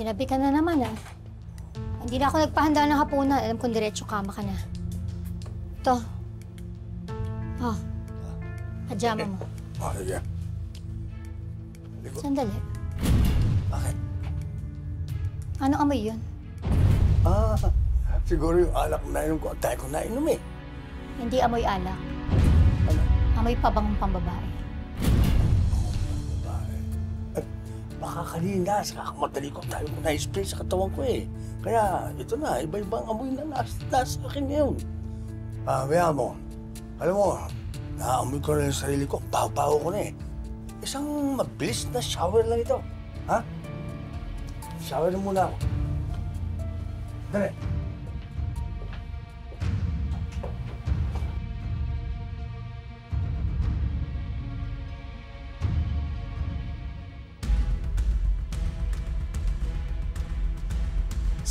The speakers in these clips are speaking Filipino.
Ginabi ka na naman, ah. Hindi na ako nagpahanda ng hapunan. Alam kong diretso kama ka na. Ito. Oh. Pajama mo. Oh, sige. Sandali. Bakit? Anong amoy yun? Siguro yung alak na inom ko at tayo ko nainom eh. Hindi amoy alak. Ano? Amoy pabangong pambabae. Baka kanina, sa kakamadali ko tayo ko na-spray sa katawan ko eh. Kaya ito na, iba-ibang amoy na nasa akin ngayon. Kaya mo, alam mo, naamoy ko na yung sarili ko, baho-baho ko na eh. Isang mabilis na shower lang ito. Ha? Shower na muna ako. Dali.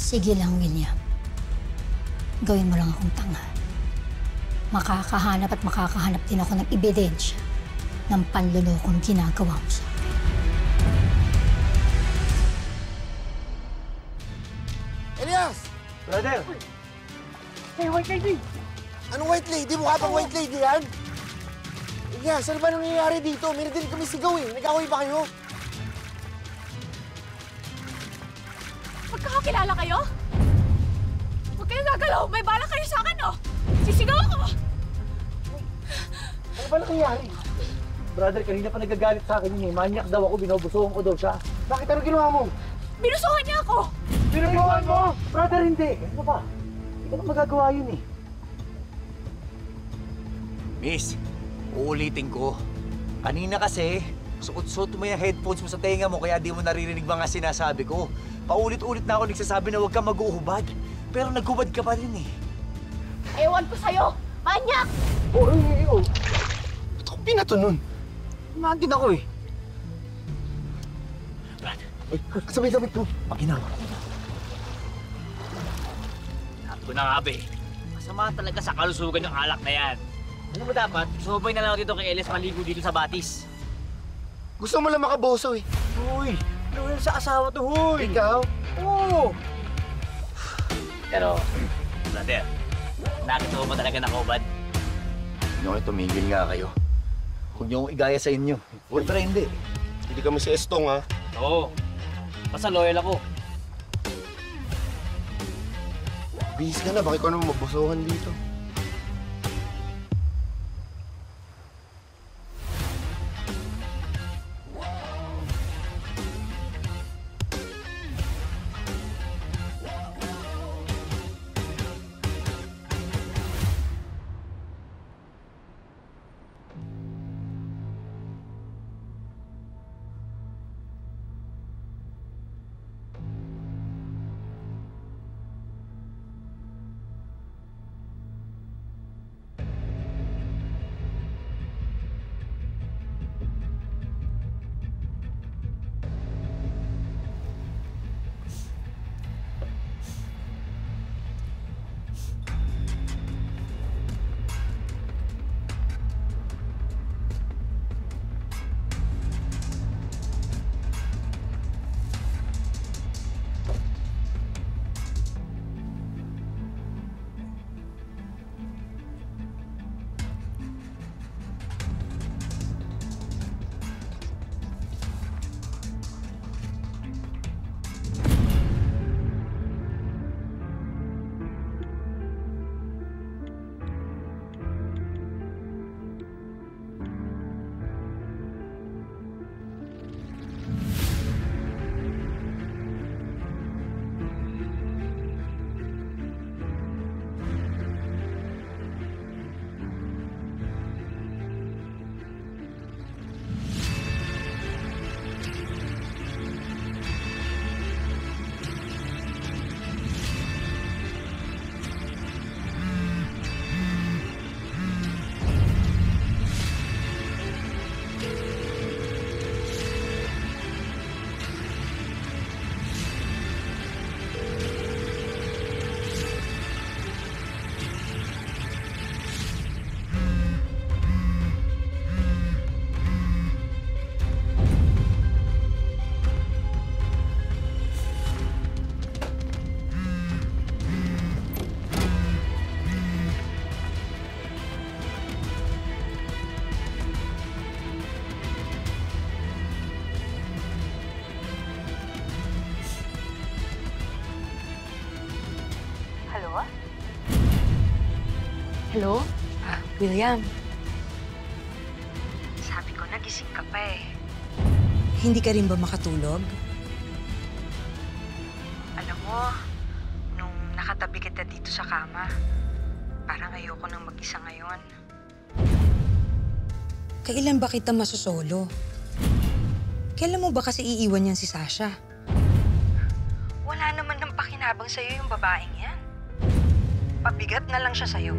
Sige lang, William. Gawin mo lang akong tanga. Makakahanap at makakahanap din ako ng ebidensya ng panlulokong ginagawa mo sa akin. Elias! Brother! Hey, white lady! Anong white lady? Mukha bang white lady yan? Elias, ano ba nangyayari dito? Meron din kami sigaw eh. Nag-away ba kayo? Magkakakilala kayo? Huwag kayong gagalaw. May bala kayo sa akin, oh! Sisigaw ako! Ano ba nangyayari? Brother, kanina pa nagagalit sa akin yun eh. Manyak daw ako, binubusuhan ko daw siya. Bakit ano ginawa mo? Binusuhan niya ako! Binubuhan mo! Brother, hindi! Ano ba? Hindi ko na magagawa yun eh. Miss, uulitin ko. Kanina kasi, suot-suot mo yung headphones mo sa tenga mo kaya di mo naririnig mga sinasabi ko. Paulit-ulit na ako nagsasabi na huwag kang mag-uuhubad. Pero naghubad ka pa rin eh. Ewan ko sa'yo! Manyak! Ba't ako pinato nun? Tumahan din ako eh. Brad, Sabay-sabay to. paginawa. Sabi ko na nga, be. Masama talaga sa kalusugan yung alak na yan. Ano mo dapat? Sumabay na lang ako dito kay Elias maligo dito sa batis. Gusto mo lang makaboso eh. Uy! Ano yan sa asawa to, huy? Ikaw? Oo! Pero, brother, nakita mo ba talaga nakaubad? Hindi ko tumigil nga kayo. Huwag niyo akong igaya sa inyo. Siyempre hindi. Hindi kami si Estong ha. Oo. Basta loyal ako. Bihis ka na, bakit ko naman mabusuhan dito? Hello? William, Sabi ko, nagising ka pa eh. hindi ka rin ba makatulog? Alam mo, nung nakatabi kita dito sa kama, parang ayoko nang mag-isa ngayon. Kailan ba kita masosolo? Kailan mo ba kasi iiwan yan si Sasha? Wala naman ng pakinabang sa'yo yung babaeng yan. Pabigat na lang siya sa'yo.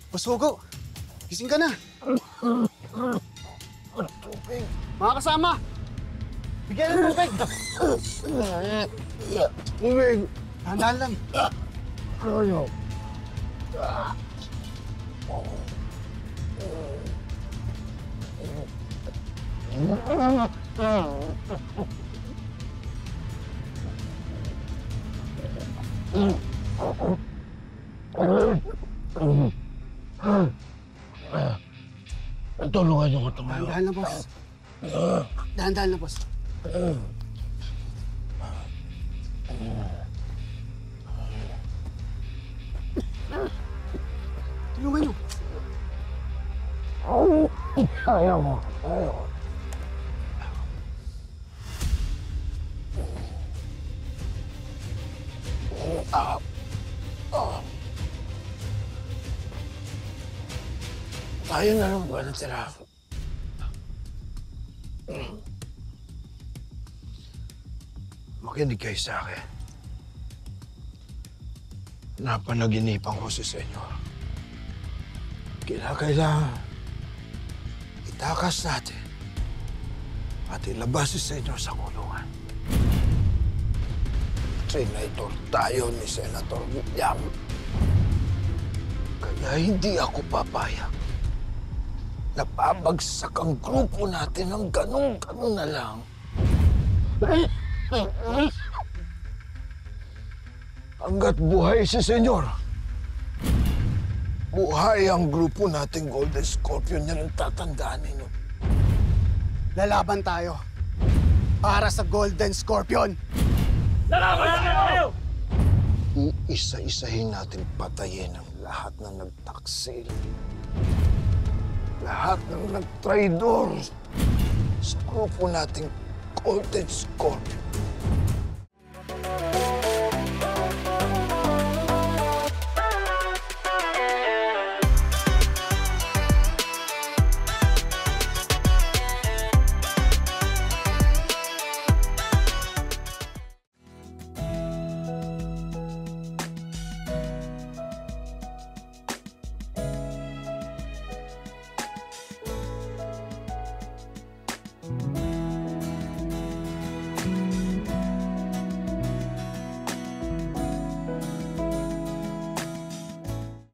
Boss Hugo, gising ka na. Mga kasama, bigyan ng tubig. Tubig! Dahan-dahan lang. Ayaw. Tulungan niyo ko tumayo. Dahan-dahan lang, boss. Dahan-dahan lang, boss. Tulungan niyo. Ayaw mo. Ayaw. Tayo na lang ba natira? Makinig kayo sa akin. Napanaginipan ko si Senyor. Kailangan itakas natin at ilabas si Senyor sa kulungan. Senator tayo ni Senator William. Kaya hindi ako papayag na pabagsak ang grupo natin ng ganun-ganun na lang. Hanggat buhay si Senyor, buhay ang grupo nating Golden Scorpion. Yan ang tatandaan ninyo. Lalaban tayo para sa Golden Scorpion. Iisa-isahin natin patayin ang lahat ng nagtaksil. Lahat ng nagtraidor sa grupo nating Golden Scorpion.